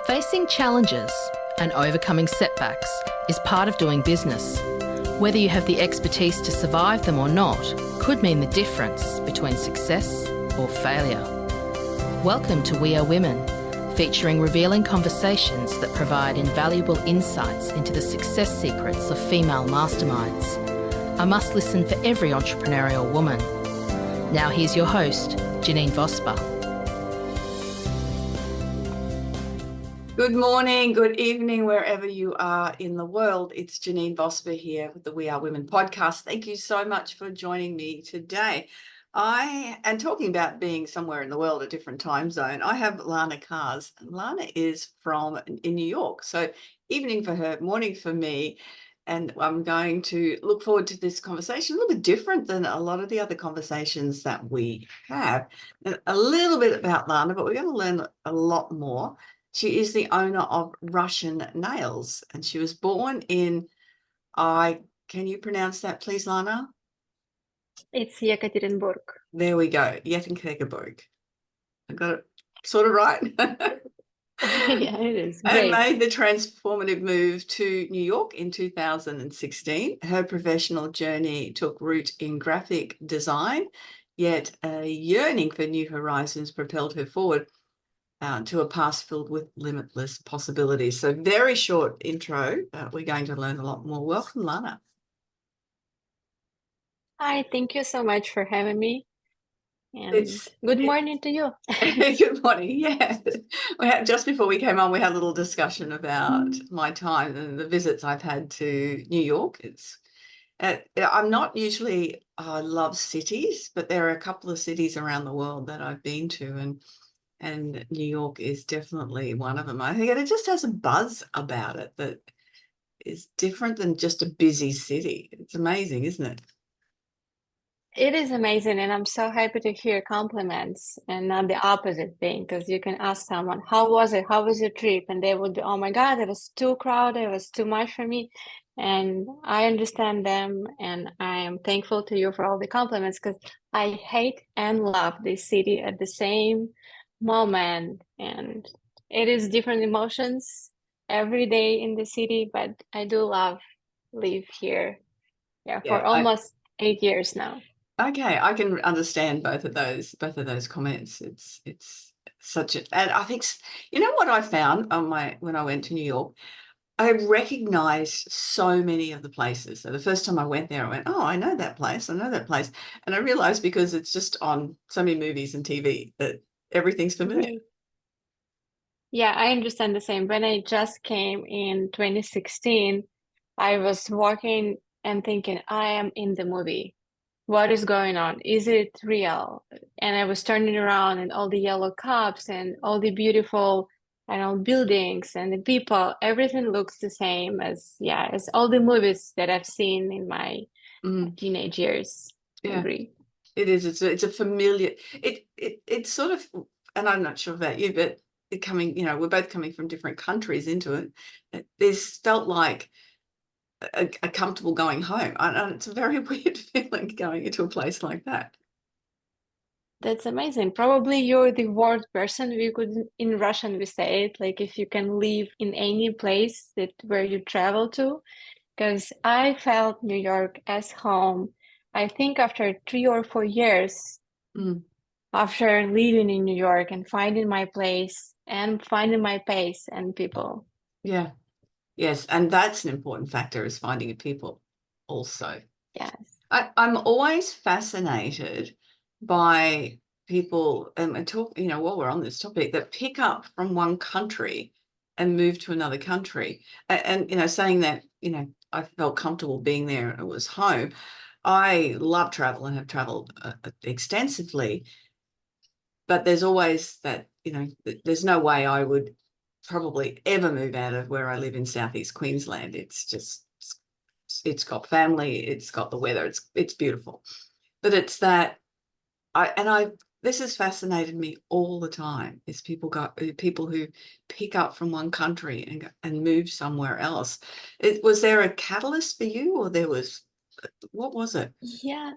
Facing challenges and overcoming setbacks is part of doing business. Whether you have the expertise to survive them or not could mean the difference between success or failure. Welcome to We Are Women, featuring revealing conversations that provide invaluable insights into the success secrets of female masterminds. A must listen for every entrepreneurial woman. Now here's your host, Janine Vosper. Good morning, good evening, wherever you are in the world. It's Janine Vosper here with the We Are Women podcast. Thank you so much for joining me today. I am talking about being somewhere in the world, a different time zone. I have Lana Kars. Lana is in New York. So evening for her, morning for me. And I'm going to look forward to this conversation, a little bit different than a lot of the other conversations that we have. And a little bit about Lana, but we're going to learn a lot more. She is the owner of Russian Nails, and she was born in, can you pronounce that please, Lana? It's Yekaterinburg. There we go, Yekaterinburg. I got it sort of right. Yeah, it is And great. made the transformative move to New York in 2016. Her professional journey took root in graphic design, yet a yearning for new horizons propelled her forward to a past filled with limitless possibilities. So very short intro. We're going to learn a lot more. Welcome, Lana. Hi, thank you so much for having me. And good morning to you. Good morning. Yeah. Just before we came on, we had a little discussion about my time and the visits I've had to New York. I'm not usually, I love cities, but there are a couple of cities around the world that I've been to, and New York is definitely one of them. I think it just has a buzz about it that is different than just a busy city. It's amazing, isn't it? It is amazing, and I'm so happy to hear compliments and not the opposite thing, because you can ask someone, how was it? How was your trip? And they would be, oh my God, it was too crowded. It was too much for me. And I understand them, and I am thankful to you for all the compliments, because I hate and love this city at the same moment. And it is different emotions every day in the city, but I do live here, for almost 8 years now. Okay, I can understand both of those comments. It's such a, and I think, you know what I found when I went to New York, I recognized so many of the places. So the first time I went there, I went, oh, I know that place. I know that place. And I realized because it's just on so many movies and TV that everything's familiar. Right. Yeah, I understand the same. When I just came in 2016, I was walking and thinking, I am in the movie. What is going on? Is it real? And I was turning around and all the yellow cups and all the beautiful, buildings and the people, everything looks the same as all the movies that I've seen in my teenage years. Yeah. I agree. It is. It's a familiar. It's sort of, and I'm not sure about you, but we're both coming from different countries into it. This felt like a comfortable going home. And it's a very weird feeling going into a place like that. That's amazing. Probably you're the word person. In Russian, we say it, like if you can live in any place where you travel to, because I felt New York as home. I think after 3 or 4 years, after living in New York and finding my place and finding my pace and people. Yeah. Yes. And that's an important factor, is finding people also. Yes. I'm always fascinated by people, and talk, while we're on this topic, that pick up from one country and move to another country. And saying that, I felt comfortable being there and it was home. I love travel and have traveled extensively, but there's always that, there's no way I would probably ever move out of where I live in Southeast Queensland. It's got family, it's got the weather, it's beautiful. But it's that this has fascinated me all the time, is people who pick up from one country and move somewhere else. Was there a catalyst for you, or what was it? Yeah.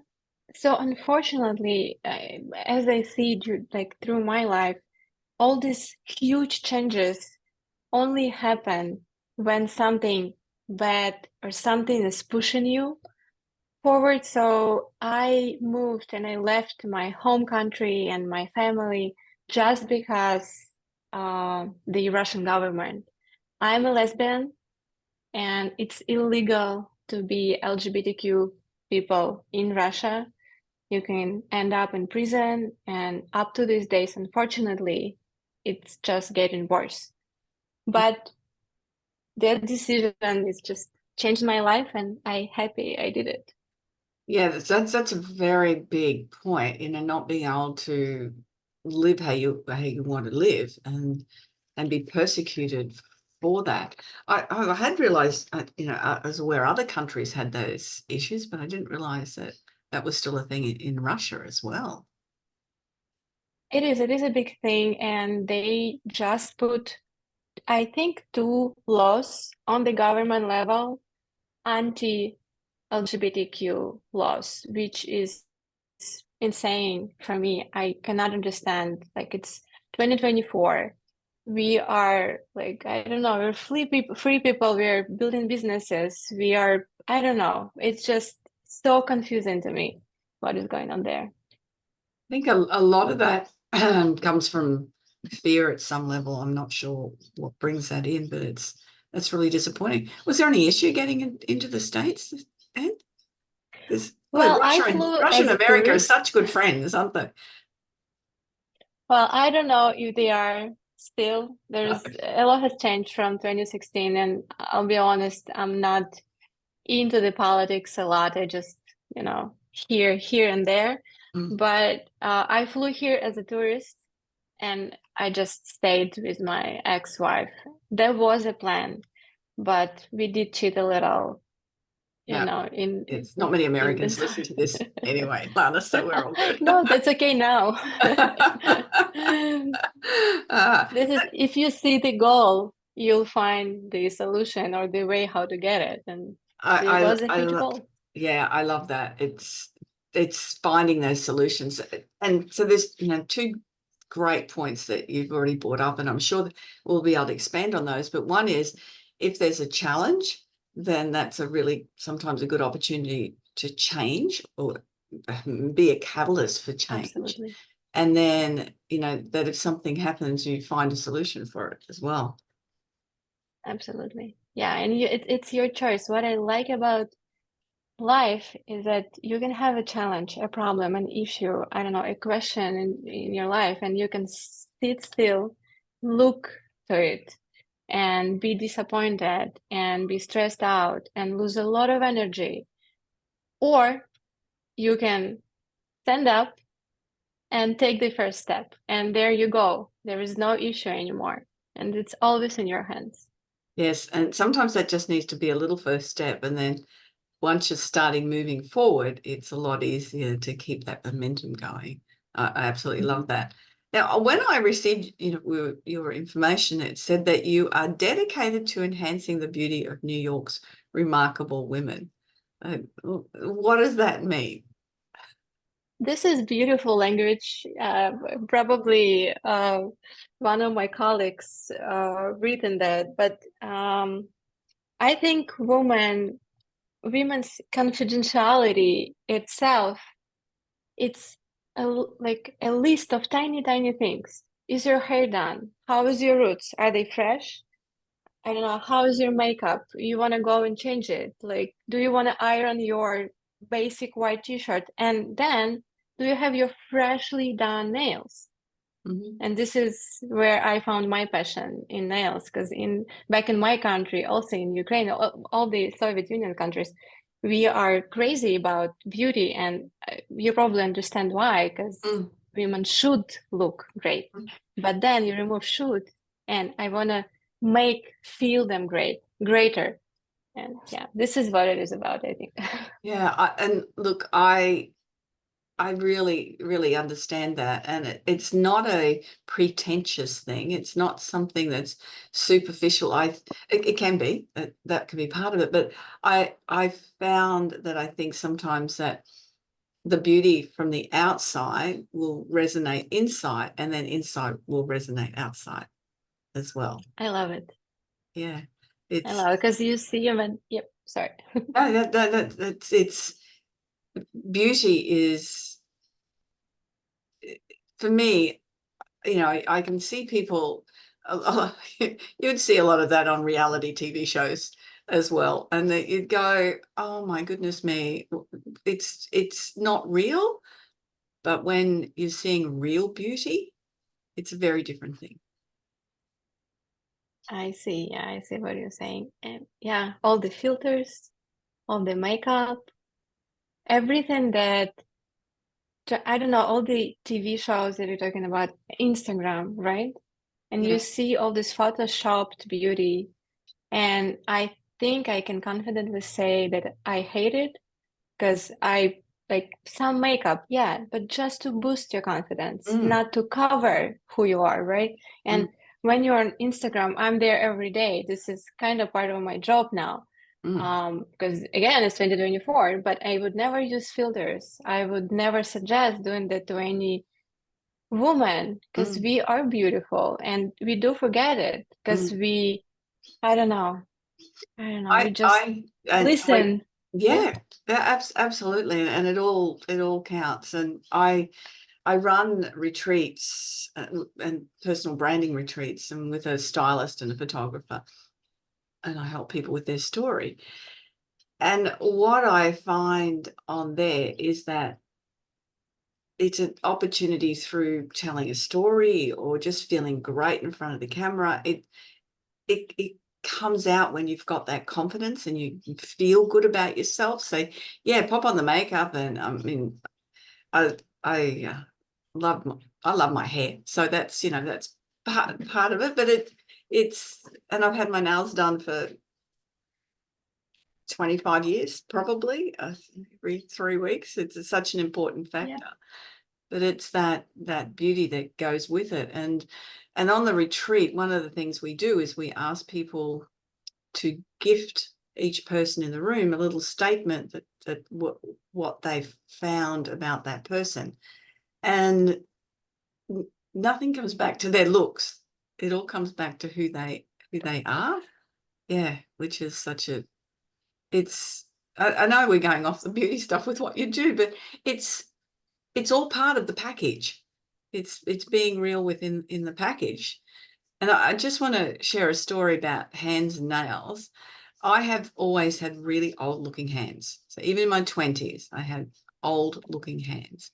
So unfortunately, as I see through my life, all these huge changes only happen when something bad or something is pushing you forward. So I moved and I left my home country and my family just because the Russian government. I'm a lesbian and it's illegal to be LGBTQ people in Russia. You can end up in prison, and up to these days, unfortunately, it's just getting worse. But that decision is just changed my life, and I'm happy I did it. Yeah, that's a very big point, not being able to live how you want to live and be persecuted for that. I had realized, I was aware other countries had those issues, but I didn't realize that that was still a thing in Russia as well. It is a big thing, and they just put, I think, 2 laws on the government level, anti-LGBTQ laws, which is insane for me. I cannot understand. Like, it's 2024. We are like, I don't know, we're free people, we're building businesses, we are, I don't know. It's just so confusing to me what is going on there. I think a lot of that comes from fear at some level. I'm not sure what brings that in, but that's really disappointing. Was there any issue getting into the States, Ed? Well, I Russia flew and as a America are tourist. such good friends, aren't they? Well, I don't know if they are still. There's a lot has changed from 2016, and I'll be honest, I'm not into the politics a lot. I just, here and there. Mm. But I flew here as a tourist, and I just stayed with my ex-wife. There was a plan, but we did cheat a little, Yeah. in It's not many in Americans this. listen to this anyway, Lana, so we're all good. No, that's okay now. Uh, This is if you see the goal, you'll find the solution or the way how to get it. And there was a huge goal. yeah, I love that. It's finding those solutions. And so there's, two great points that you've already brought up, and I'm sure that we'll be able to expand on those. But one is, if there's a challenge, then that's sometimes a good opportunity to change or be a catalyst for change. Absolutely. And then, that if something happens, you find a solution for it as well. Absolutely. Yeah, and it's your choice. What I like about life is that you can have a challenge, a problem, an issue, I don't know, a question in your life, and you can sit still, look to it, and be disappointed and be stressed out and lose a lot of energy. Or you can stand up and take the first step, and there you go. There is no issue anymore, and it's always in your hands. Yes, and sometimes that just needs to be a little first step, and then once you're starting moving forward, it's a lot easier to keep that momentum going. I absolutely love that. Now, when I received your information, it said that you are dedicated to enhancing the beauty of New York's remarkable women. What does that mean? This is beautiful language. Probably one of my colleagues written that, but I think women's confidentiality itself, it's like a list of tiny, tiny things. Is your hair done? How is your roots? Are they fresh? I don't know. How is your makeup? You want to go and change it? Like, do you want to iron your basic white t-shirt? And then, do you have your freshly done nails? Mm-hmm. And this is where I found my passion in nails, because back in my country, also in Ukraine, all the Soviet Union countries, we are crazy about beauty, and you probably understand why, because women should look great. But then you remove should, and I want to feel them greater. And yeah, this is what it is about, I think. Yeah, and look, I really, really understand that. And it's not a pretentious thing. It's not something that's superficial. It can be, that can be part of it. But I found that I think sometimes that the beauty from the outside will resonate inside, and then inside will resonate outside as well. I love it. Yeah. I It's love it because you see them and yep, sorry. no, that's it's beauty is, for me, you know, I can see people, you'd see a lot of that on reality TV shows as well. And that you'd go, oh my goodness me, it's not real. But when you're seeing real beauty, it's a very different thing. I see. Yeah, I see what you're saying. And yeah, all the filters, all the makeup, everything that I don't know, all the TV shows that you're talking about, Instagram, right? And you Yeah. see all this photoshopped beauty. And I think I can confidently say that I hate it because I like some makeup, yeah, but just to boost your confidence, Mm, not to cover who you are, right? mm, And when you're on Instagram, I'm there every day. This is kind of part of my job now. mm, Because again, it's 2024, but I would never use filters. I would never suggest doing that to any woman because mm, we are beautiful and we do forget it because mm. I don't know, we just And listen. Yeah. yeah, absolutely, and it all counts. And I run retreats, and personal branding retreats, and with a stylist and a photographer, and I help people with their story. And what I find on there is that it's an opportunity through telling a story or just feeling great in front of the camera. It comes out when you've got that confidence and you feel good about yourself. So yeah, pop on the makeup, and I mean, I I love my hair, so that's, you know, that's part of it. But it's and I've had my nails done for 25 years, probably, every 3 weeks. It's such an important Yeah. factor. But it's that beauty that goes with it. And on the retreat, one of the things we do is we ask people to gift each person in the room a little statement that what they've found about that person. And nothing comes back to their looks. It all comes back to who they are. Yeah, which is such a it's I know we're going off the beauty stuff with what you do, but it's all part of the package. It's being real within the package. And I just want to share a story about hands and nails. I have always had really old looking hands. So even in my 20s, I had old looking hands.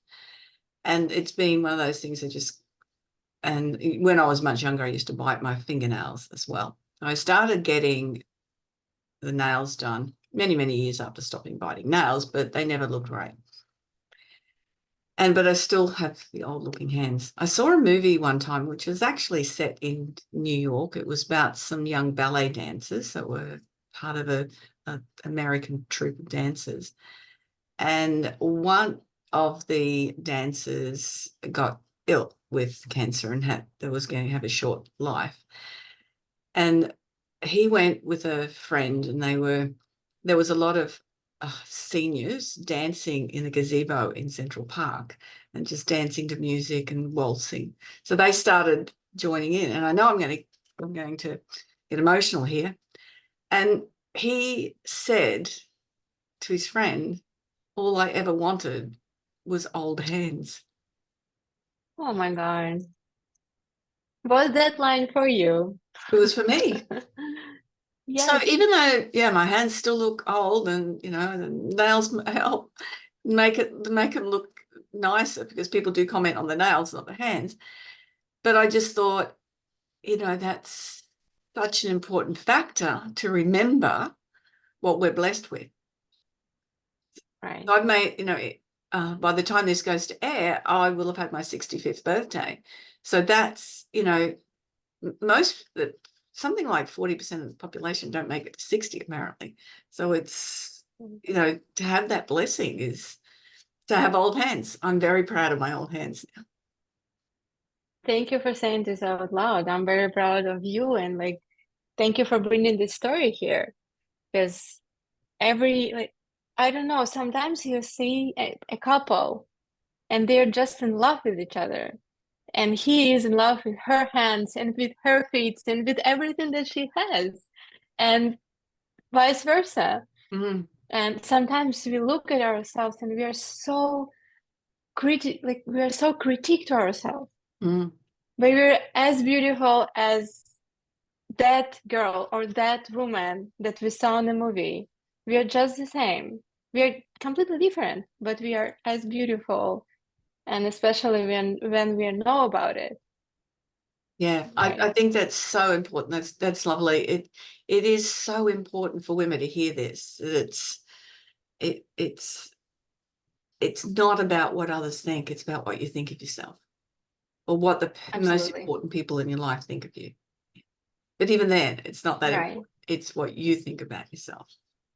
And it's been one of those things that just, and when I was much younger, I used to bite my fingernails as well. I started getting the nails done many, many years after stopping biting nails, but they never looked right. But I still have the old looking hands. I saw a movie one time, which was actually set in New York. It was about some young ballet dancers that were part of a American troupe of dancers. And one of the dancers got ill with cancer and was going to have a short life. And he went with a friend, and there was a lot of seniors dancing in the gazebo in Central Park and just dancing to music and waltzing. So they started joining in, and I know I'm going to get emotional here. And he said to his friend, all I ever wanted was old hands. Oh my God. Was that line for you? It was for me. So Yes. even though, yeah, my hands still look old, and you know, the nails help make them look nicer because people do comment on the nails, not the hands. But I just thought, you know, that's such an important factor to remember what we're blessed with. Right. I've made, you know, by the time this goes to air, I will have had my 65th birthday. So that's, you know, most something like 40% of the population don't make it to 60 apparently. So it's, you know, to have that blessing is to have old hands. I'm very proud of my old hands now. Thank you for saying this out loud. I'm very proud of you and like thank you for bringing this story here because like I don't know, sometimes you see a couple and they're just in love with each other. And he is in love with her hands and with her feet and with everything that she has. and vice versa. Mm, And sometimes we look at ourselves and we are so critique to ourselves, mm. but we're as beautiful as that girl or that woman that we saw in the movie. We are just the same. We are completely different, but we are as beautiful, and especially when we know about it. Yeah, I Right. think that's so important. That's lovely. It is so important for women to hear this. That it's not about what others think. It's about what you think of yourself, or what the most Absolutely. important people in your life think of you. But even then, it's not that Right. important. It's what you think about yourself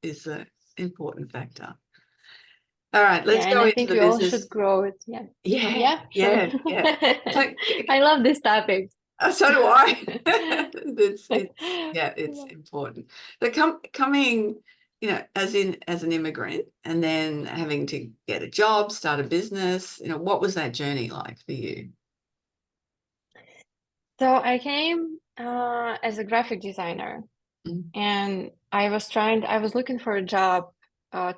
is an important factor. All right, Yeah, let's and go I into think the we all business. should grow it. Yeah. Yeah, Yeah, sure. yeah, yeah. So, I love this topic. so do I. It's important. But coming, as an immigrant, and then having to get a job, start a business, what was that journey like for you? So I came as a graphic designer, Mm, and I was looking for a job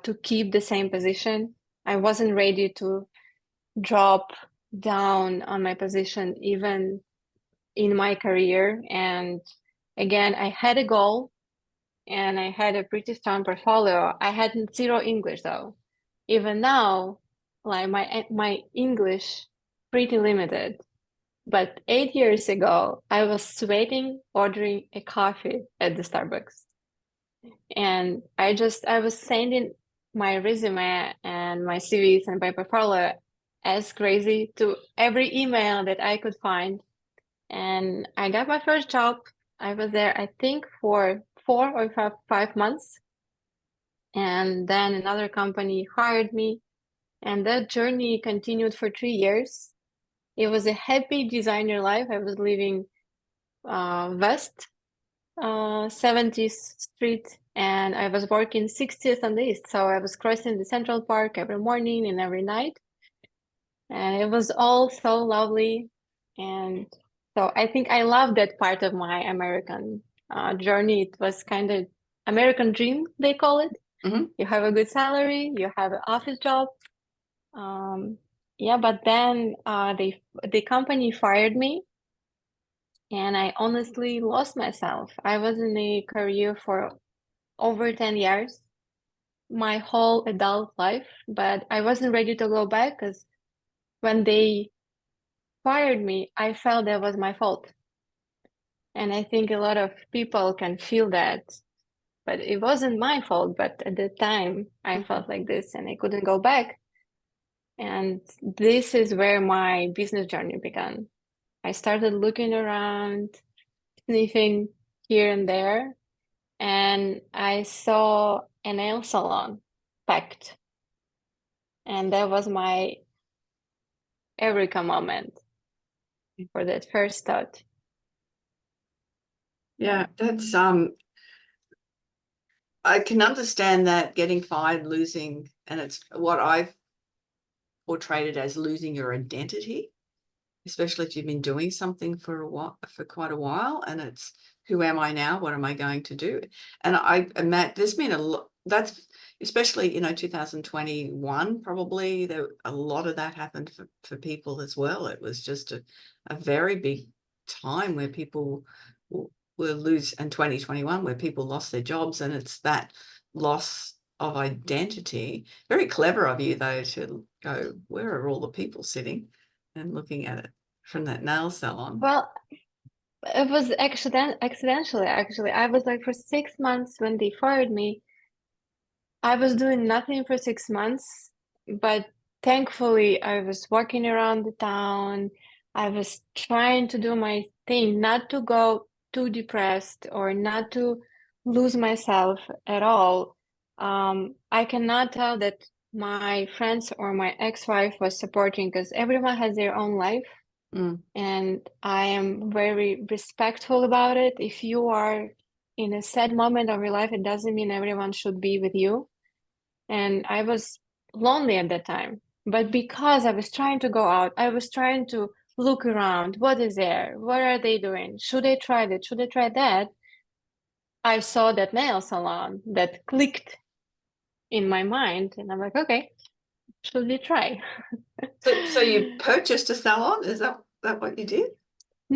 to keep the same position. I wasn't ready to drop down on my position even in my career. And again, I had a goal and I had a pretty strong portfolio. I had zero English though. Even now, like my English pretty limited. But 8 years ago, I was sweating ordering a coffee at the Starbucks. And I was sending my resume and my CVs and my portfolio as crazy to every email that I could find. And I got my first job. I was there, I think, for 4 or 5 months. And then another company hired me, and that journey continued for 3 years. It was a happy designer life. I was living West 70th Street, and I was working 60th on the East. So I was crossing the Central Park every morning and every night. And it was all so lovely. And so I think I love that part of my American journey. It was kind of American dream, they call it. mm-hmm. You have a good salary, you have an office job. Yeah, but then the company fired me, and I honestly lost myself. I was in a career for over 10 years, my whole adult life, but I wasn't ready to go back because when they fired me, I felt that was my fault. And I think a lot of people can feel that, but it wasn't my fault. But at the time, I felt like this and I couldn't go back. And this is where my business journey began. I started looking around, sniffing here and there, and I saw a nail salon packed. And that was my eureka moment for that first thought. Yeah, that's I can understand that, getting fired, losing, and it's what I've portrayed it as, losing your identity, especially if you've been doing something for quite a while, and it's, who am I now? What am I going to do? And I imagine there's been a lot. That's especially 2021, probably a lot of that happened for people as well. It was just a very big time where people were lose, and 2021 where people lost their jobs, and it's that loss of identity. Very clever of you though to go, where are all the people sitting and looking at it from that nail salon? Well, it was accidentally, actually. I was like, for 6 months when they fired me, I was doing nothing for 6 months, but thankfully I was walking around the town. I was trying to do my thing, not to go too depressed or not to lose myself at all. I cannot tell that my friends or my ex-wife was supporting, because everyone has their own life. Mm. And I am very respectful about it. If you are in a sad moment of your life, it doesn't mean everyone should be with you. And I was lonely at that time. But because I was trying to go out, I was trying to look around. What is there? What are they doing? Should I try that? Should I try that? I saw that nail salon that clicked in my mind, and I'm like, okay, should we try? So you purchased a salon? Is that what you did?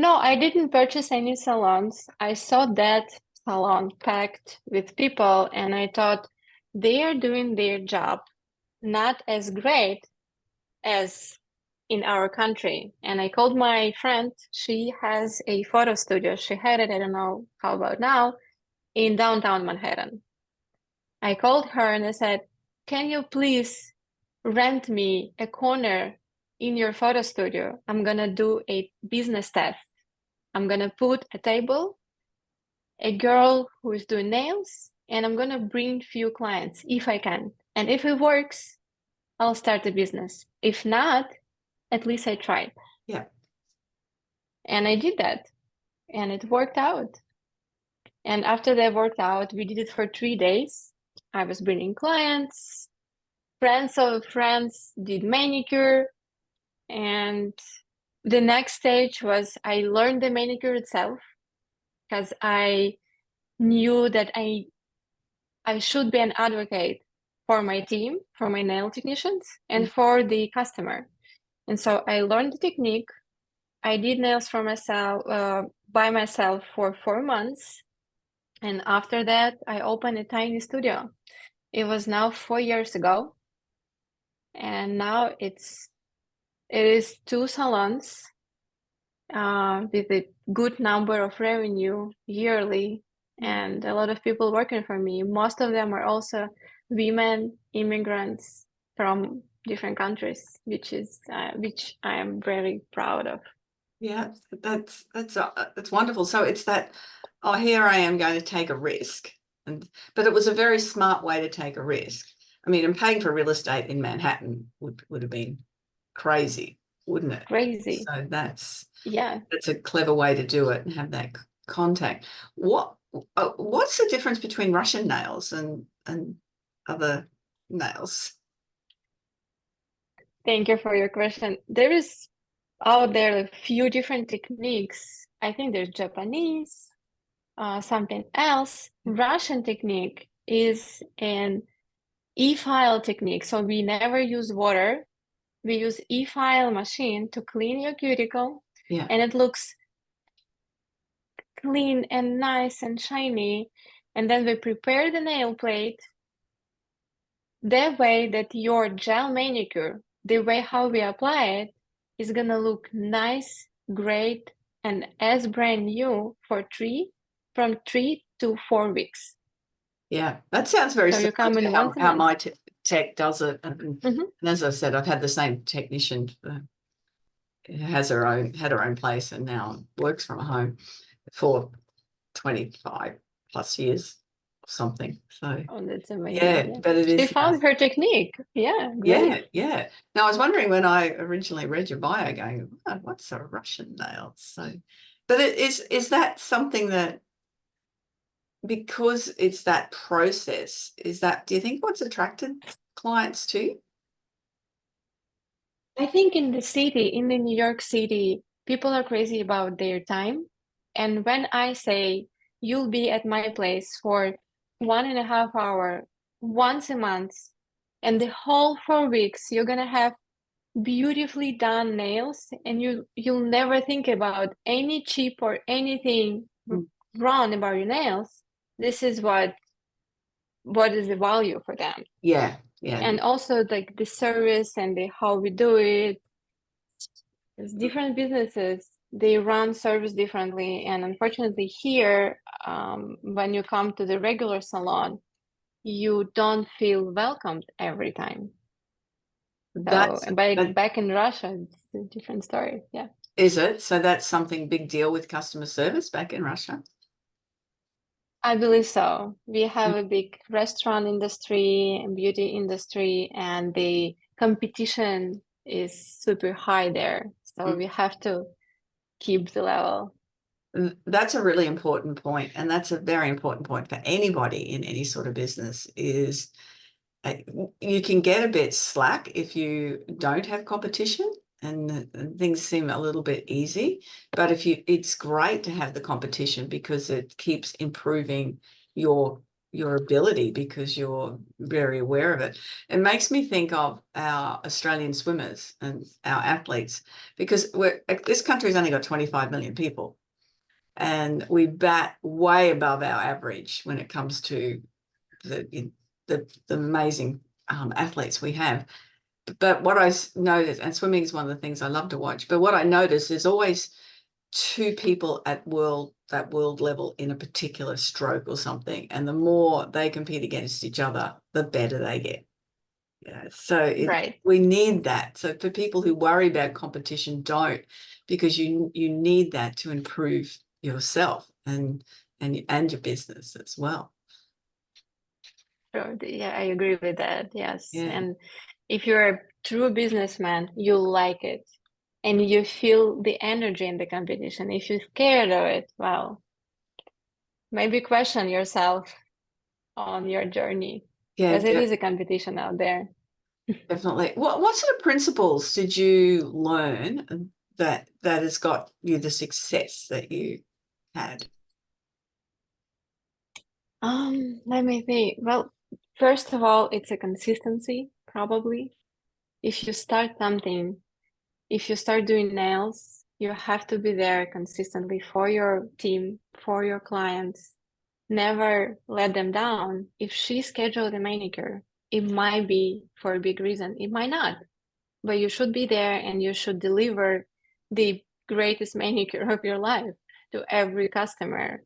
No, I didn't purchase any salons. I saw that salon packed with people, and I thought they are doing their job not as great as in our country. And I called my friend. She has a photo studio. She had it, I don't know how about now, in downtown Manhattan. I called her and I said, can you please rent me a corner in your photo studio? I'm gonna do a business test. I'm gonna put a table, a girl who is doing nails, and I'm gonna bring few clients if I can. And if it works, I'll start a business. If not, at least I tried. Yeah. And I did that, and it worked out. And after that worked out, we did it for 3 days. I was bringing clients, friends of friends did manicure, and the next stage was I learned the manicure itself because I knew that I should be an advocate for my team, for my nail technicians, and for the customer. And so I learned the technique. I did nails for myself, by myself for 4 months. And after that, I opened a tiny studio. It was now 4 years ago. And now it is 2 salons with a good number of revenue yearly and a lot of people working for me. Most of them are also women immigrants from different countries, which I am very proud of. Yeah, that's wonderful. So it's that, oh, here I am going to take a risk, but it was a very smart way to take a risk. I mean, and paying for real estate in Manhattan would have been crazy, wouldn't it? Crazy. So that's Yeah. a clever way to do it and have that contact. What's the difference between Russian nails and other nails? Thank you for your question. There is out there a few different techniques. I think there's Japanese, something else. Russian technique is an e-file technique. So we never use water. We use e-file machine to clean your cuticle. Yeah. And it looks clean and nice and shiny. And then we prepare the nail plate that way that your gel manicure, the way how we apply it, is gonna look nice, great, and as brand new for from 3 to 4 weeks. Yeah, that sounds very So you similar come in to once a how month. my tech does it. And as I said, I've had the same technician who had her own place and now works from home for 25 plus years or something. So Oh, that's amazing. yeah, but it is. She found her technique. Yeah, Yeah, great. yeah. Now I was wondering when I originally read your bio, going, oh, what's a Russian nail? So, but is that something that, because it's that process, do you think what's attracted clients to? I think in the New York City, people are crazy about their time. And when I say you'll be at my place for 1.5 hours once a month, and the whole 4 weeks, you're gonna have beautifully done nails, and you'll never think about any chip or anything wrong about your nails. This is what is the value for them. Yeah, yeah. And also like the service and how we do it. It's different businesses, they run service differently. And unfortunately here, when you come to the regular salon, you don't feel welcomed every time. So back in Russia, it's a different story. Yeah. Is it? So that's something big deal with customer service back in Russia? I believe so. We have a big restaurant industry and beauty industry, and the competition is super high there. So we have to keep the level. That's a really important point, and that's a very important point for anybody in any sort of business. Is you can get a bit slack if you don't have competition and things seem a little bit easy, but it's great to have the competition because it keeps improving your ability because you're very aware of it. It makes me think of our Australian swimmers and our athletes, because this country's only got 25 million people, and we bat way above our average when it comes to the amazing athletes we have. But what I noticed, and swimming is one of the things I love to watch, but what I notice is always two people at that world level in a particular stroke or something, and the more they compete against each other, the better they get. Yeah, so Right. we need that. So for people who worry about competition, don't, because you need that to improve yourself and your business as well. Sure. Yeah, I agree with that. Yes. Yeah. And if you're a true businessman, you like it and you feel the energy in the competition. If you're scared of it, well, maybe question yourself on your journey, Yeah, because it is a competition out there. definitely. What sort of principles did you learn that has got you the success that you had? Let me think. Well, first of all, it's a consistency, probably. If you start something, if you start doing nails, you have to be there consistently for your team, for your clients. Never let them down. If she scheduled a manicure, it might be for a big reason. It might not, but you should be there and you should deliver the greatest manicure of your life to every customer.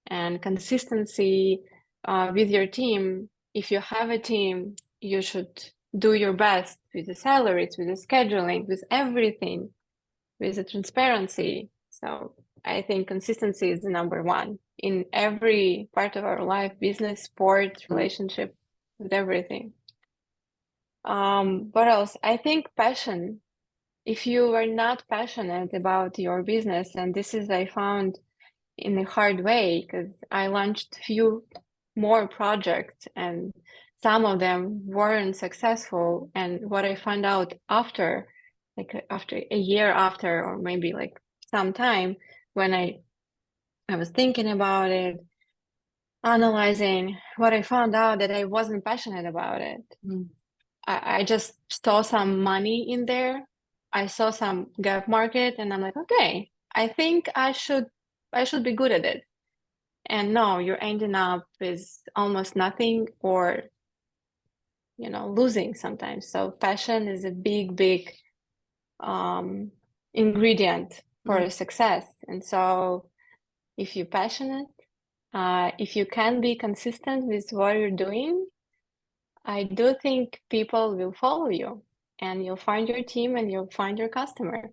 And consistency with your team. If you have a team, you should do your best with the salaries, with the scheduling, with everything, with the transparency. So I think consistency is the number one in every part of our life, business, sport, relationship, with everything. What else? I think passion. If you are not passionate about your business, and this is I found in a hard way, because I launched few more projects and some of them weren't successful. And what I found out after, like after a year after, or maybe like some time, when I was thinking about it, analyzing, what I found out that I wasn't passionate about it. I just saw some money in there. I saw some gap market, and I'm like, okay, I think I should be good at it. And no, you're ending up with almost nothing, or losing sometimes. So passion is a big ingredient for success. And so if you're passionate, if you can be consistent with what you're doing, I do think people will follow you, and you'll find your team and you'll find your customer.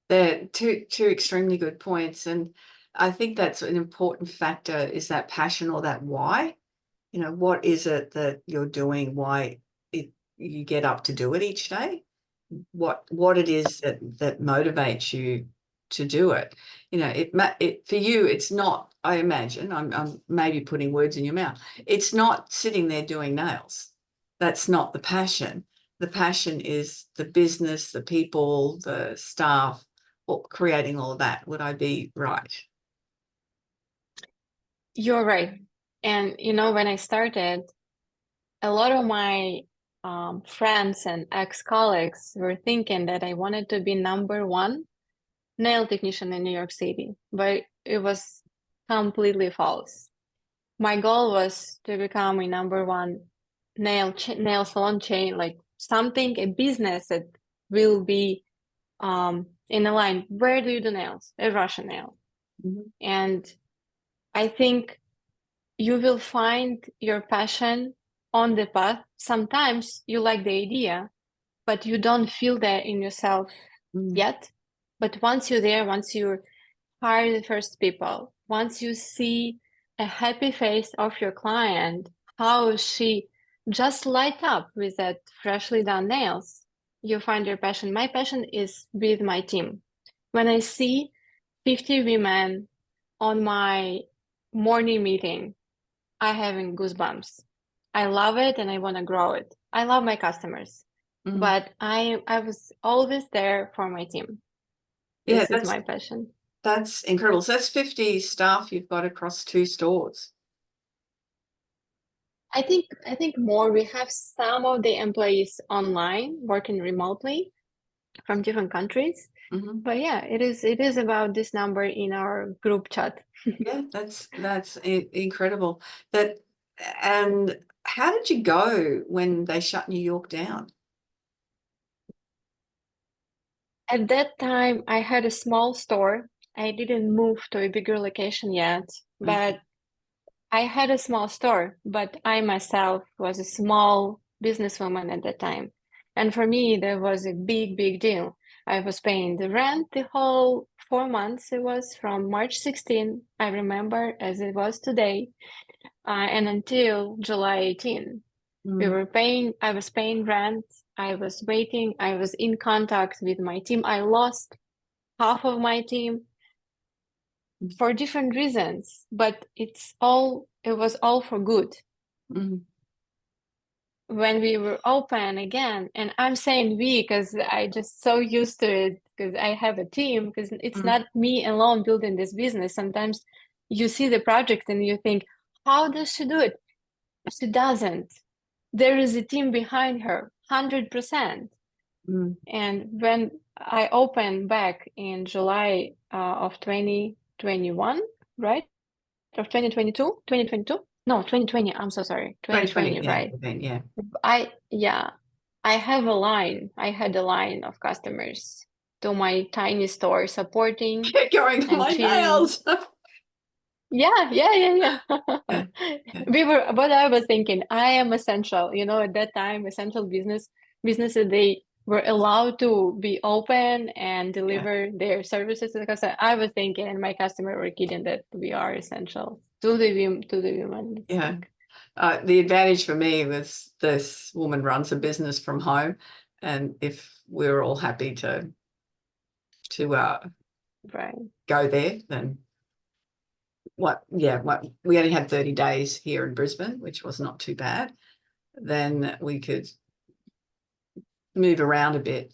They're two extremely good points, and I think that's an important factor, is that passion or that why. What is it that you're doing? Why you get up to do it each day? What it is that motivates you to do it? It for you, it's not. I imagine I'm maybe putting words in your mouth. It's not sitting there doing nails. That's not the passion. The passion is the business, the people, the staff, or creating all of that. Would I be right? You're right. And when I started, a lot of my friends and ex-colleagues were thinking that I wanted to be number one nail technician in New York City, but it was completely false. My goal was to become a number one nail salon chain, like something, a business that will be in a line. Where do you do nails? A Russian nail. And I think you will find your passion on the path. Sometimes you like the idea, but you don't feel that in yourself yet. But once you're there, once you hire the first people, once you see a happy face of your client, how she just light up with that freshly done nails, you find your passion. My passion is with my team. When I see 50 women on my morning meeting, I having goosebumps. I love it and I want to grow it. I love my customers, but I was always there for my team. This is my passion. That's incredible. So that's 50 staff you've got across 2 stores. I think more we have some of the employees online working remotely from different countries. Mm-hmm. But yeah, it is about this number in our group chat. Yeah, that's incredible. And how did you go when they shut New York down? At that time, I had a small store. I didn't move to a bigger location yet, but I had a small store, but I myself was a small businesswoman at that time. And for me, that was a big, big deal. I was paying the rent the whole 4 months. It was from March 16, I remember as it was today, and until July 18. I was paying rent. I was waiting. I was in contact with my team. I lost half of my team for different reasons, but it was all for good. Mm. When we were open again, and I'm saying we because I just so used to it because I have a team, because it's not me alone building this business. Sometimes you see the project and you think, how does she do it? She doesn't. There is a team behind her, 100%. And when I opened back in July of 2021, right? Of 2022? No, 2020. I'm so sorry. 2020, yeah, right? yeah. I have a line. I had a line of customers to my tiny store supporting Going and my cheering. nails. Yeah. Yeah, yeah. But I was thinking, I am essential. At that time, essential businesses, they were allowed to be open and deliver their services to the customer. I was thinking, and my customer were kidding that we are essential to the women. It's Yeah. like, The advantage for me was this woman runs a business from home, and if we're all happy to right. go there, then what we only had 30 days here in Brisbane, which was not too bad. Then we could move around a bit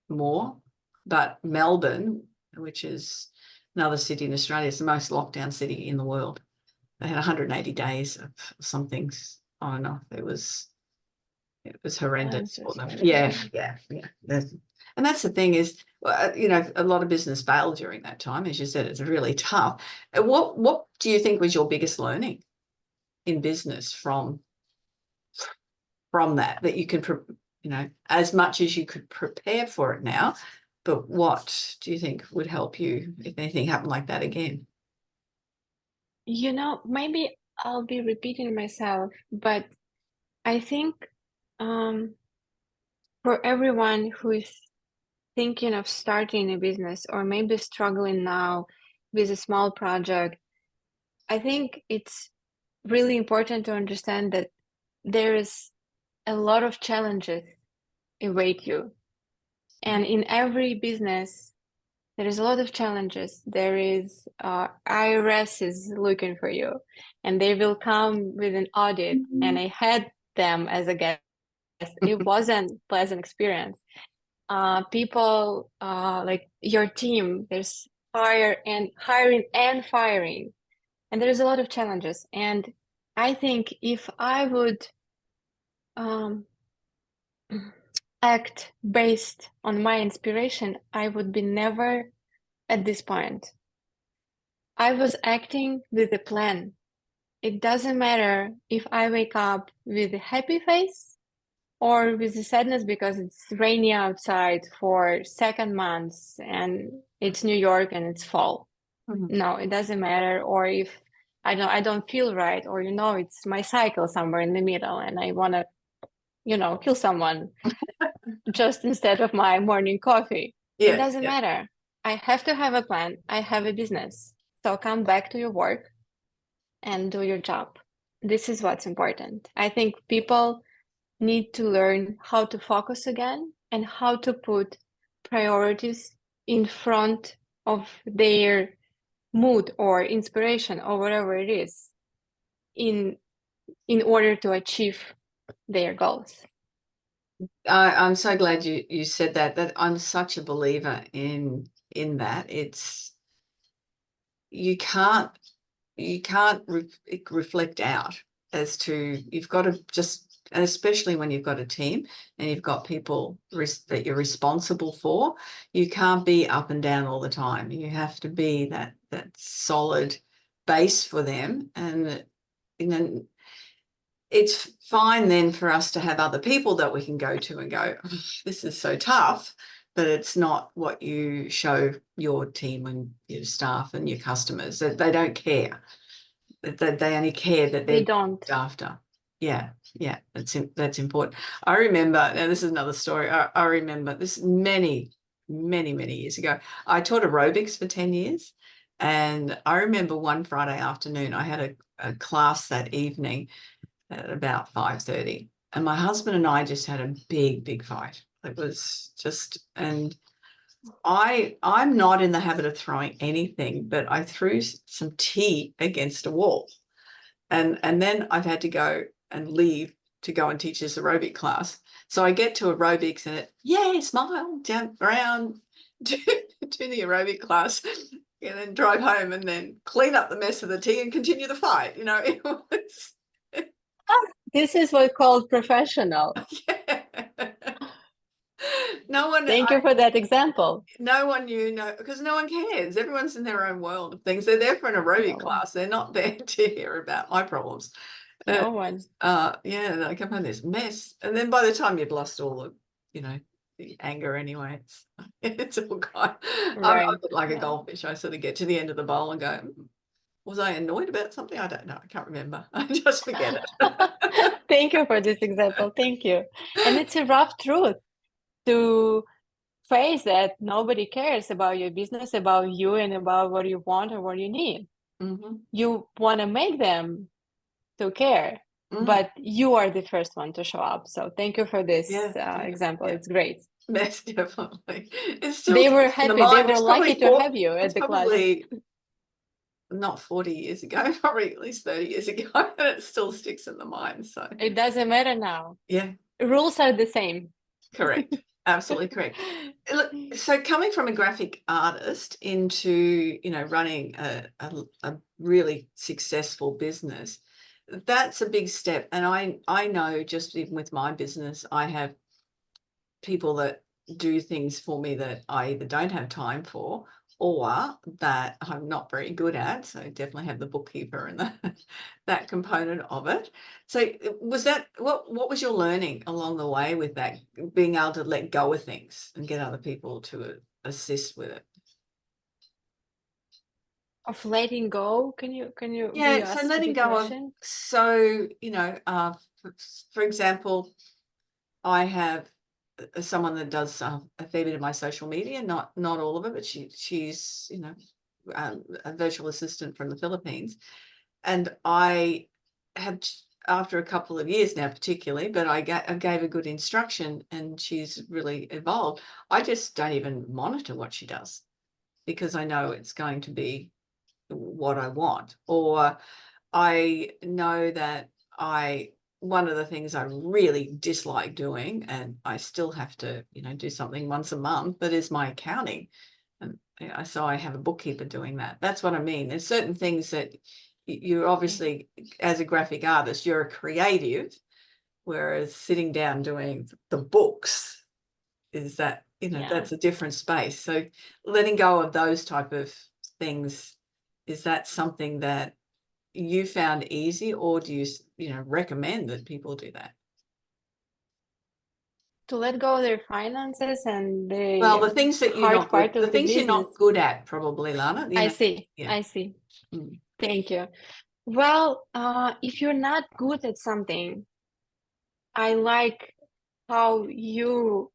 more. But Melbourne, which is another city in Australia, is the most locked down city in the world. They had 180 days of something on off. It was horrendous for them. Yeah. And that's the thing is, a lot of business failed during that time. As you said, it's really tough. What do you think was your biggest learning in business from that you could, as much as you could prepare for it now, but what do you think would help you if anything happened like that again? Maybe I'll be repeating myself, but I think for everyone who is thinking of starting a business or maybe struggling now with a small project, I think it's really important to understand that there is a lot of challenges await you. And in every business, there is a lot of challenges. There is IRS is looking for you, and they will come with an audit. And I had them as a guest. It wasn't a pleasant experience. People like your team, there's hiring and firing, and there's a lot of challenges. And I think if I would act based on my inspiration, I would be never at this point. I was acting with a plan. It doesn't matter if I wake up with a happy face or with the sadness because it's rainy outside for second months and it's New York and it's fall. No, it doesn't matter. Or if I don't feel right, or it's my cycle somewhere in the middle and I want to, kill someone just instead of my morning coffee. It doesn't matter. I have to have a plan. I have a business. So come back to your work and do your job. This is what's important. I think people need to learn how to focus again and how to put priorities in front of their mood or inspiration or whatever it is in order to achieve their goals. I'm so glad you said that I'm such a believer in that. It's you can't reflect out. as to you've got to just, and especially when you've got a team and you've got people that you're responsible for, you can't be up and down all the time. You have to be that solid base for them. And it's fine then for us to have other people that we can go to and go, oh, this is so tough, but it's not what you show your team and your staff and your customers. That they don't care. They only care that They they're don't. looked after. Yeah, that's important. I remember, now this is another story. I remember this many years ago. I taught aerobics for 10 years. And I remember one Friday afternoon, I had a class that evening at about 5:30. And my husband and I just had a big fight. It was just, and I'm not in the habit of throwing anything, but I threw some tea against a wall. And then I've had to go and leave to go and teach this aerobic class. So I get to aerobics and smile, jump around, do the aerobic class, and then drive home and then clean up the mess of the tea and continue the fight. It was... This is what called professional. Yeah. No one. Thank you for that example. No one knew, because no one cares. Everyone's in their own world of things. They're there for an aerobic class. They're not there to hear about my problems. No one. I come home, this mess, and then by the time you've lost all the anger anyway, it's all gone. Right. I'm a bit like a goldfish. I sort of get to the end of the bowl and go, was I annoyed about something? I don't know. I can't remember. I just forget it. Thank you for this example. Thank you. And it's a rough truth to face that nobody cares about your business, about you, and about what you want or what you need. Mm-hmm. You want to make them to care, but you are the first one to show up. So thank you for this example. It's great. Yes, definitely. It's still they were happy. They were lucky to have you at the class. Not 40 years ago, probably at least 30 years ago, and it still sticks in the mind. So it doesn't matter now. Yeah. Rules are the same. Correct. Absolutely correct. Look, so coming from a graphic artist into, running a really successful business, that's a big step. And I know, just even with my business, I have people that do things for me that I either don't have time for or that I'm not very good at. So I definitely have the bookkeeper and that component of it. So was that, what was your learning along the way with that, being able to let go of things and get other people to assist with it? Of letting go? Can you so letting go of, so for example, I have someone that does a fair bit of my social media, not all of it, but she's a virtual assistant from the Philippines, and I have, after a couple of years now particularly, but I gave a good instruction and she's really evolved. I just don't even monitor what she does because I know it's going to be what I want, or I know that one of the things I really dislike doing, and I still have to, do something once a month, that is my accounting. And so I have a bookkeeper doing that. That's what I mean. There's certain things that you're obviously, as a graphic artist, you're a creative, whereas sitting down doing the books is that, that's a different space. So letting go of those type of things, is that something that you found easy, or do you recommend that people do that? To let go of their finances and the things that you're not good, the things you're not good at, probably, Lana. I see. Thank you. Well, if you're not good at something, I like how you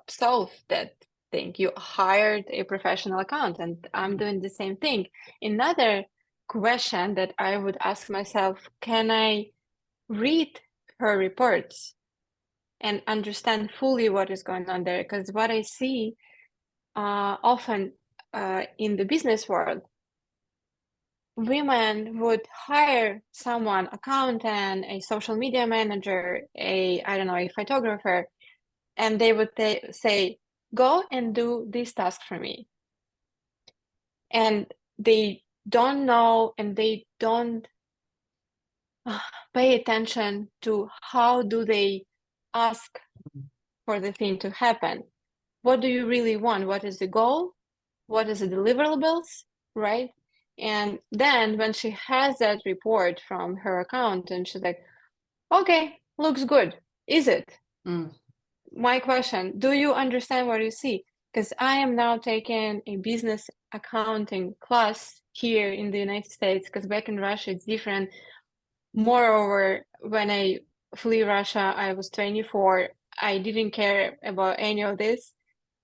solve that thing. You hired a professional accountant. I'm doing the same thing. Another question that I would ask myself, can I read her reports and understand fully what is going on there? Because what I see often in the business world, women would hire someone, accountant, a social media manager, a photographer, and they would say, go and do this task for me. And they don't know, and they don't pay attention to how do they ask for the thing to happen. What do you really want? What is the goal? What is the deliverables, right? And then when she has that report from her accountant, she's like, okay, looks good. Is it? Mm. My question, do you understand what you see? Because I am now taking a business accounting class here in the United States, because back in Russia it's different. Moreover, when I flew Russia, I was 24. I didn't care about any of this.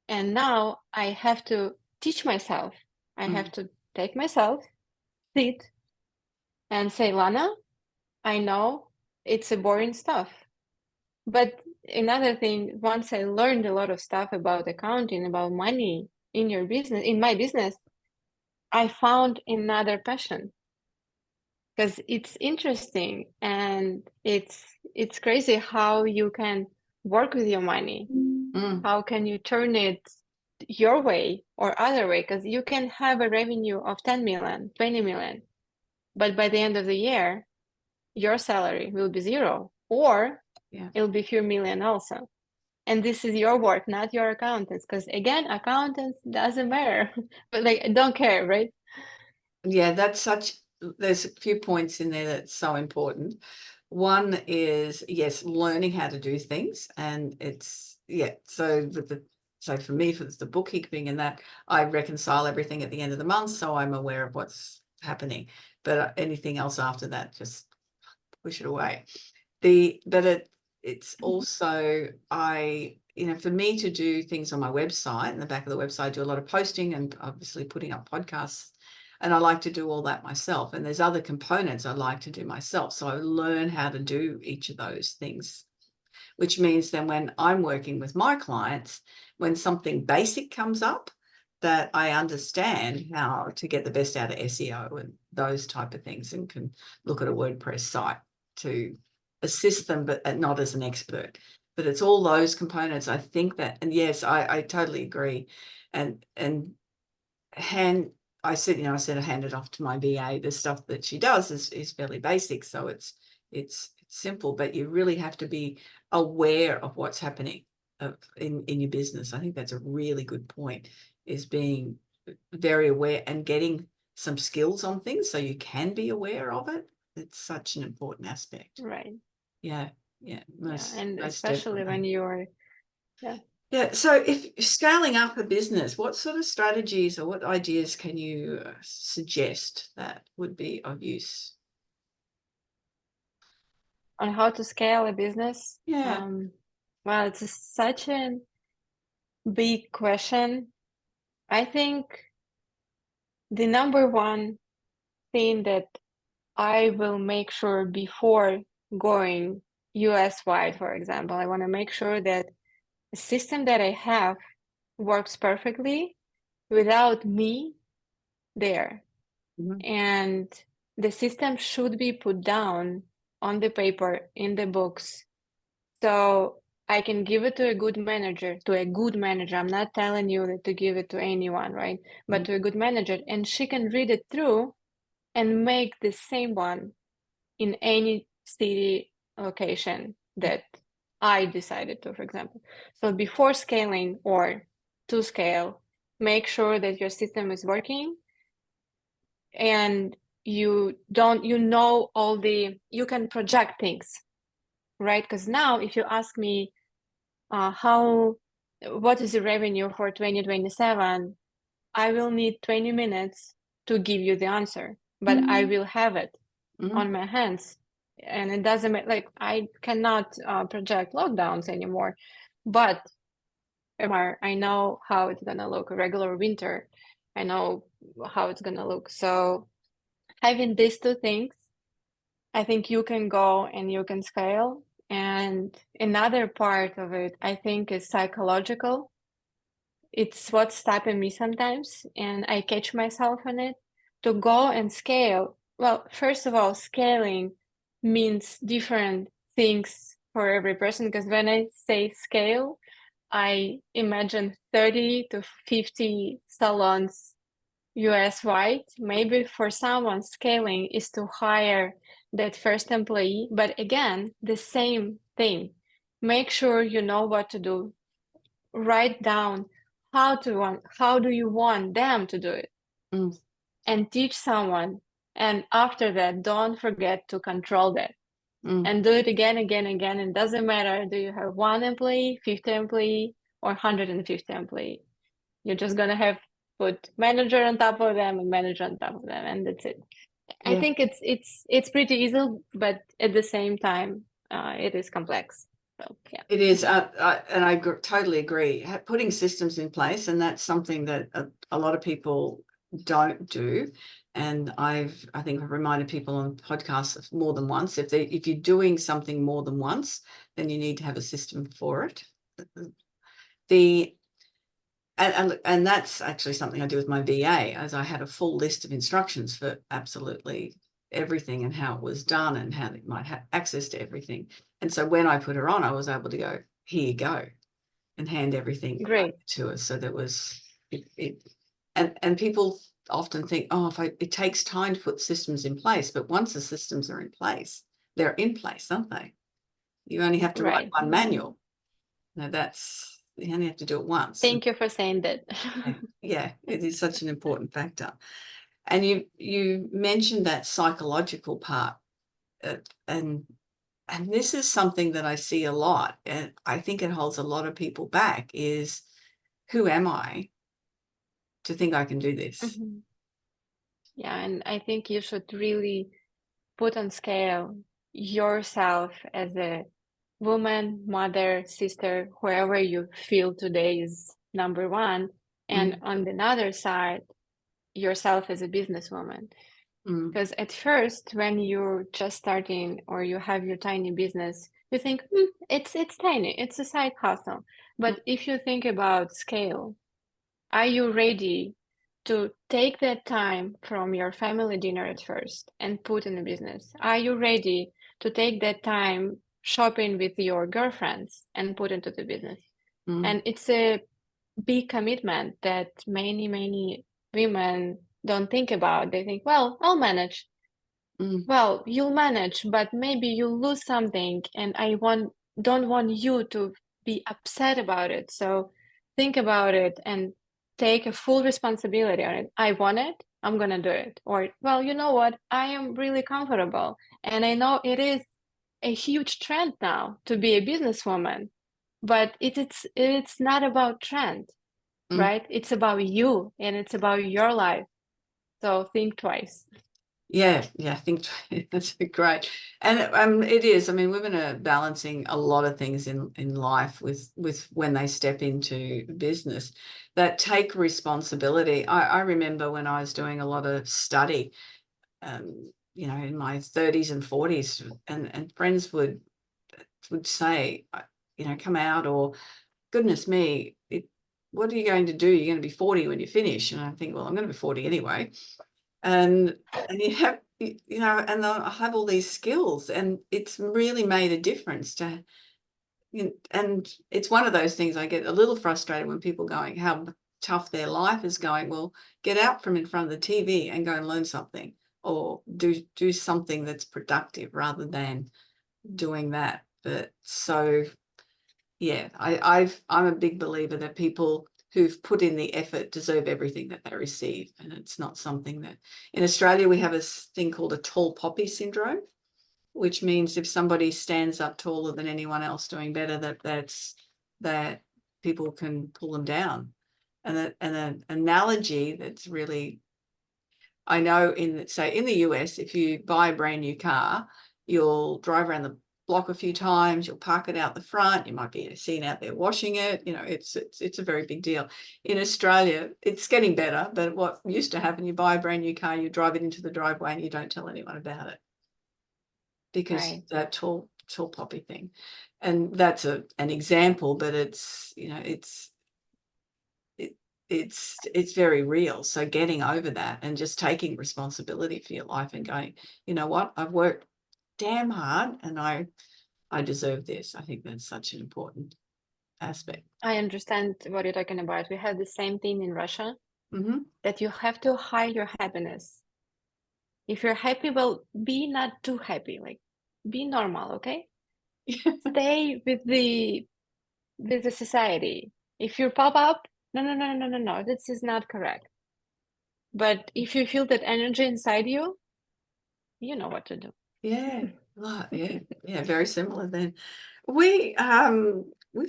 And now I have to teach myself. I have to take myself, sit, and say, Lana, I know it's a boring stuff. But another thing, once I learned a lot of stuff about accounting, about money in your business, in my business, I found another passion because it's interesting and it's crazy how you can work with your money. How can you turn it your way or other way? Because you can have a revenue of 10 million, 20 million, but by the end of the year, your salary will be zero, or it'll be few million also. And this is your work, not your accountants. Because again, accountants doesn't matter, but like don't care, right? Yeah, there's a few points in there that's so important. One is, yes, learning how to do things. And it's, so for me, for the bookkeeping and that, I reconcile everything at the end of the month, so I'm aware of what's happening. But anything else after that, just push it away. It's also, for me to do things on my website, in the back of the website, I do a lot of posting and obviously putting up podcasts. And I like to do all that myself. And there's other components I like to do myself. So I learn how to do each of those things, which means then when I'm working with my clients, when something basic comes up, that I understand how to get the best out of SEO and those type of things, and can look at a WordPress site to assist them, but not as an expert. But it's all those components. I think that, and yes, I totally agree. I said I hand it off to my VA. The stuff that she does is fairly basic, so it's simple, but you really have to be aware of what's happening in your business. I think that's a really good point, is being very aware and getting some skills on things so you can be aware of it. It's such an important aspect. Right. Yeah. And most especially definitely. when you're Yeah. So if you're scaling up a business, what sort of strategies or what ideas can you suggest that would be of use? on how to scale a business. Yeah. Well, it's such a big question. I think the number one thing that I will make sure before going US wide, for example, I want to make sure that the system that I have works perfectly without me there. And the system should be put down on the paper, in the books, so I can give it to a good manager, I'm not telling you to give it to anyone, right? But to a good manager, and she can read it through and make the same one in any city location that I decided to, for example. So before scaling or to scale, make sure that your system is working and you can project things, right? Because now if you ask me what is the revenue for 2027, I will need 20 minutes to give you the answer, but I will have it on my hands. And it doesn't matter, like I cannot project lockdowns anymore, but I know how it's gonna look. A regular winter, I know how it's gonna look. So having these two things, I think you can go and you can scale. And another part of it, I think, is psychological. It's what's stopping me sometimes, and I catch myself in it, to go and scale. Well, first of all, scaling means different things for every person, because when I say scale, I imagine 30 to 50 salons US wide. Maybe for someone, scaling is to hire that first employee, but again, the same thing. Make sure you know what to do. Write down how do you want them to do it, Mm. and teach someone. And after that, don't forget to control that. Mm. And do it again, again, again. It doesn't matter. Do you have 1 employee, 50 employee, or 150 employee? You're just gonna have put manager on top of them and manager on top of them, and that's it. I Yeah. think it's pretty easy, but at the same time, it is complex. So yeah. It is, and I totally agree. Putting systems in place, and that's something that a lot of people don't do. And I think I've reminded people on podcasts more than once. If you're doing something more than once, then you need to have a system for it. And that's actually something I do with my VA, as I had a full list of instructions for absolutely everything and how it was done and how they might have access to everything. And so when I put her on, I was able to go, here you go, and hand everything Great. to her. So that was it. And people often think, oh, it takes time to put systems in place, but once the systems are in place, they're in place, aren't they? You only have to write Right. one manual. Now you only have to do it once. Thank you for saying that. Yeah, it is such an important factor. And you mentioned that psychological part, and this is something that I see a lot, and I think it holds a lot of people back, is who am I to think I can do this? Mhm. Yeah, and I think you should really put on scale yourself as a woman, mother, sister, whoever you feel today is number one. And on the other side, yourself as a businesswoman. Mm. Because at first, when you're just starting or you have your tiny business, you think, it's tiny, it's a side hustle. But if you think about scale, are you ready to take that time from your family dinner at first and put in a business? Are you ready to take that time shopping with your girlfriends and put into the business? And it's a big commitment that many women don't think about. They think, well, I'll manage. Well, you'll manage, but maybe you'll lose something, and don't want you to be upset about it. So think about it and take a full responsibility on it. I want it, I'm gonna do it. Or, well, you know what? I am really comfortable, and I know it is a huge trend now to be a businesswoman, but it's not about trend, right? It's about you and it's about your life. So think twice. Yeah, I think that's great. And it is. I mean, women are balancing a lot of things in life with when they step into business that take responsibility. I remember when I was doing a lot of study, in my 30s and 40s, and friends would say, come out, or goodness me, what are you going to do? You're going to be 40 when you finish. And I think, well, I'm going to be 40 anyway. And you have, and I have all these skills, and it's really made a difference and it's one of those things. I get a little frustrated when people going how tough their life is going. Well, get out from in front of the TV and go and learn something, or do something that's productive rather than doing that. But so, yeah, I'm a big believer that people who've put in the effort deserve everything that they receive. And it's not something that, in Australia, we have a thing called a tall poppy syndrome, which means if somebody stands up taller than anyone else doing better, that people can pull them down. And an analogy that's really, I know in the US, if you buy a brand new car, you'll drive around the block a few times, you'll park it out the front, you might be seen out there washing it, it's a very big deal. In Australia, it's getting better, but what used to happen, you buy a brand new car, you drive it into the driveway and you don't tell anyone about it, because Right. that tall poppy thing. And that's an example, but it's very real. So getting over that and just taking responsibility for your life and going, you know what, I've worked damn hard and I deserve this. I think that's such an important aspect. I understand what you're talking about. We have the same thing in Russia. that you have to hide your happiness. If you're happy, well, be not too happy, like be normal, okay? Stay with the society. If you pop up, no, this is not correct. But if you feel that energy inside you, you know what to do. Yeah, right, yeah, very similar then. We've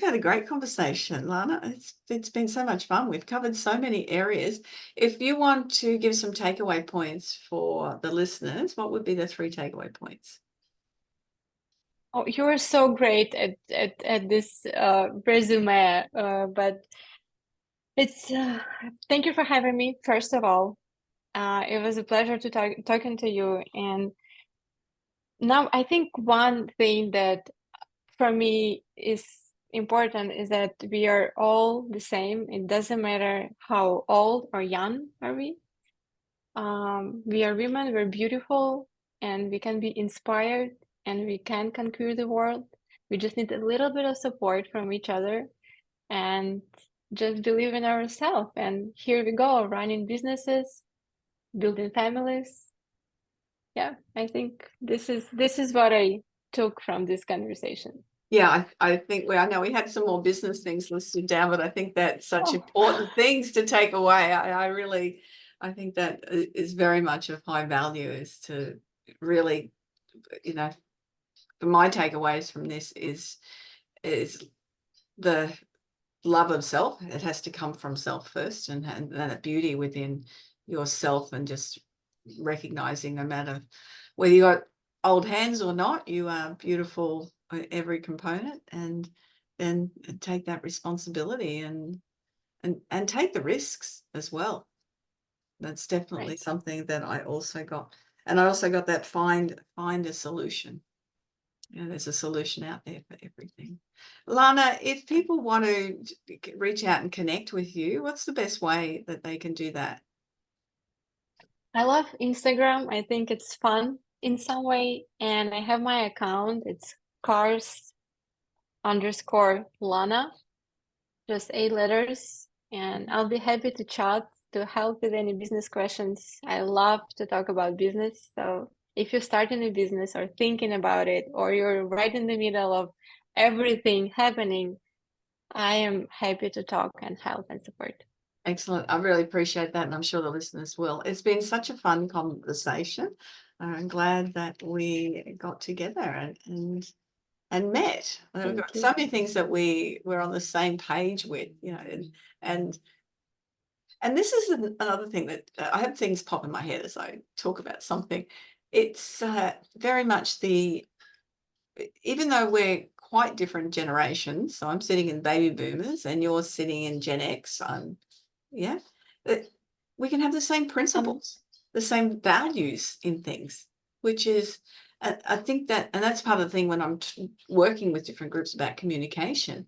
had a great conversation, Lana. It's been so much fun. We've covered so many areas. If you want to give some takeaway points for the listeners, what would be the 3 takeaway points? Oh, you're so great at this resume, but it's thank you for having me, first of all. It was a pleasure to talking to you. And now I think one thing that for me is important is that we are all the same. It doesn't matter how old or young are we. We are women, we're beautiful, and we can be inspired, and we can conquer the world. We just need a little bit of support from each other and just believe in ourselves. And here we go, running businesses, building families. Yeah, I think this is what I took from this conversation. Yeah, I think I know we had some more business things listed down, but I think that's such important things to take away. I think that is very much of high value, is to really, for my takeaways from this is the love of self. It has to come from self first, and that beauty within yourself, and just recognizing no matter whether you got old hands or not, you are beautiful every component, and then take that responsibility and take the risks as well. That's definitely something that I also got. And I also got that find a solution. There's a solution out there for everything. Lana, if people want to reach out and connect with you, what's the best way that they can do that? I love Instagram. I think it's fun in some way. And I have my account. It's Kars_Lana, just 8 letters. And I'll be happy to chat, to help with any business questions. I love to talk about business. So if you're starting a business or thinking about it, or you're right in the middle of everything happening, I am happy to talk and help and support. Excellent. I really appreciate that, and I'm sure the listeners will. It's been such a fun conversation. I'm glad that we got together and met. We've got so many things that we're on the same page with, and this is another thing that I have things pop in my head as I talk about something. It's very much even though we're quite different generations, so I'm sitting in baby boomers and you're sitting in Gen X, we can have the same principles, the same values in things, which is, I think that, and that's part of the thing when I'm working with different groups about communication.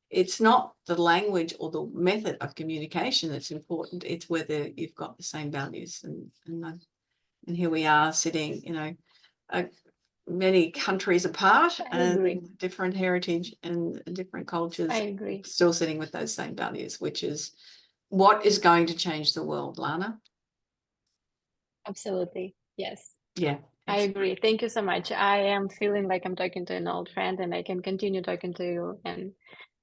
It's not the language or the method of communication that's important. It's whether you've got the same values. And here we are sitting, many countries apart and different heritage and different cultures. I agree. Still sitting with those same values, which is what is going to change the world, Lana. Absolutely. Yes. Yeah. I agree. Thank you so much. I am feeling like I'm talking to an old friend, and I can continue talking to you, and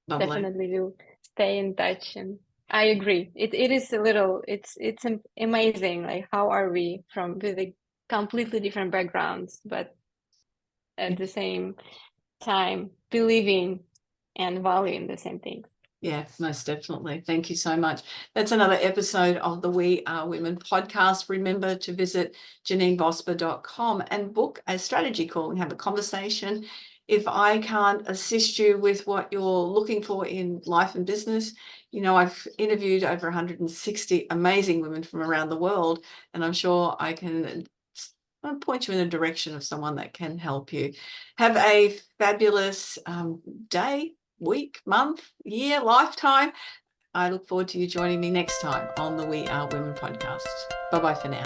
definitely will stay in touch. And I agree. It is a little, it's amazing. Like, how are we from with completely different backgrounds, but at the same time believing and valuing the same thing. Yeah, most definitely. Thank you so much. That's another episode of the We Are Women podcast. Remember to visit JanineVosper.com and book a strategy call and have a conversation. If I can't assist you with what you're looking for in life and business, I've interviewed over 160 amazing women from around the world, and I'm sure I can point you in a direction of someone that can help you. Have a fabulous day, week, month, year, lifetime. I look forward to you joining me next time on the We Are Women podcast. Bye-bye for now.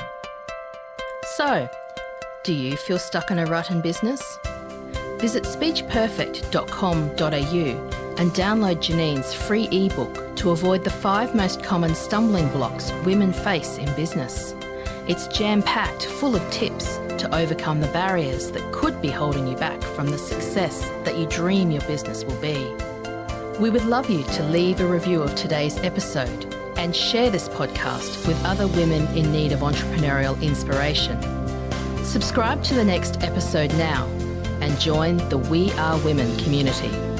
So, do you feel stuck in a rut in business? Visit speechperfect.com.au and download Janine's free ebook to avoid the 5 most common stumbling blocks women face in business. It's jam-packed full of tips to overcome the barriers that could be holding you back from the success that you dream your business will be. We would love you to leave a review of today's episode and share this podcast with other women in need of entrepreneurial inspiration. Subscribe to the next episode now and join the We Are Women community.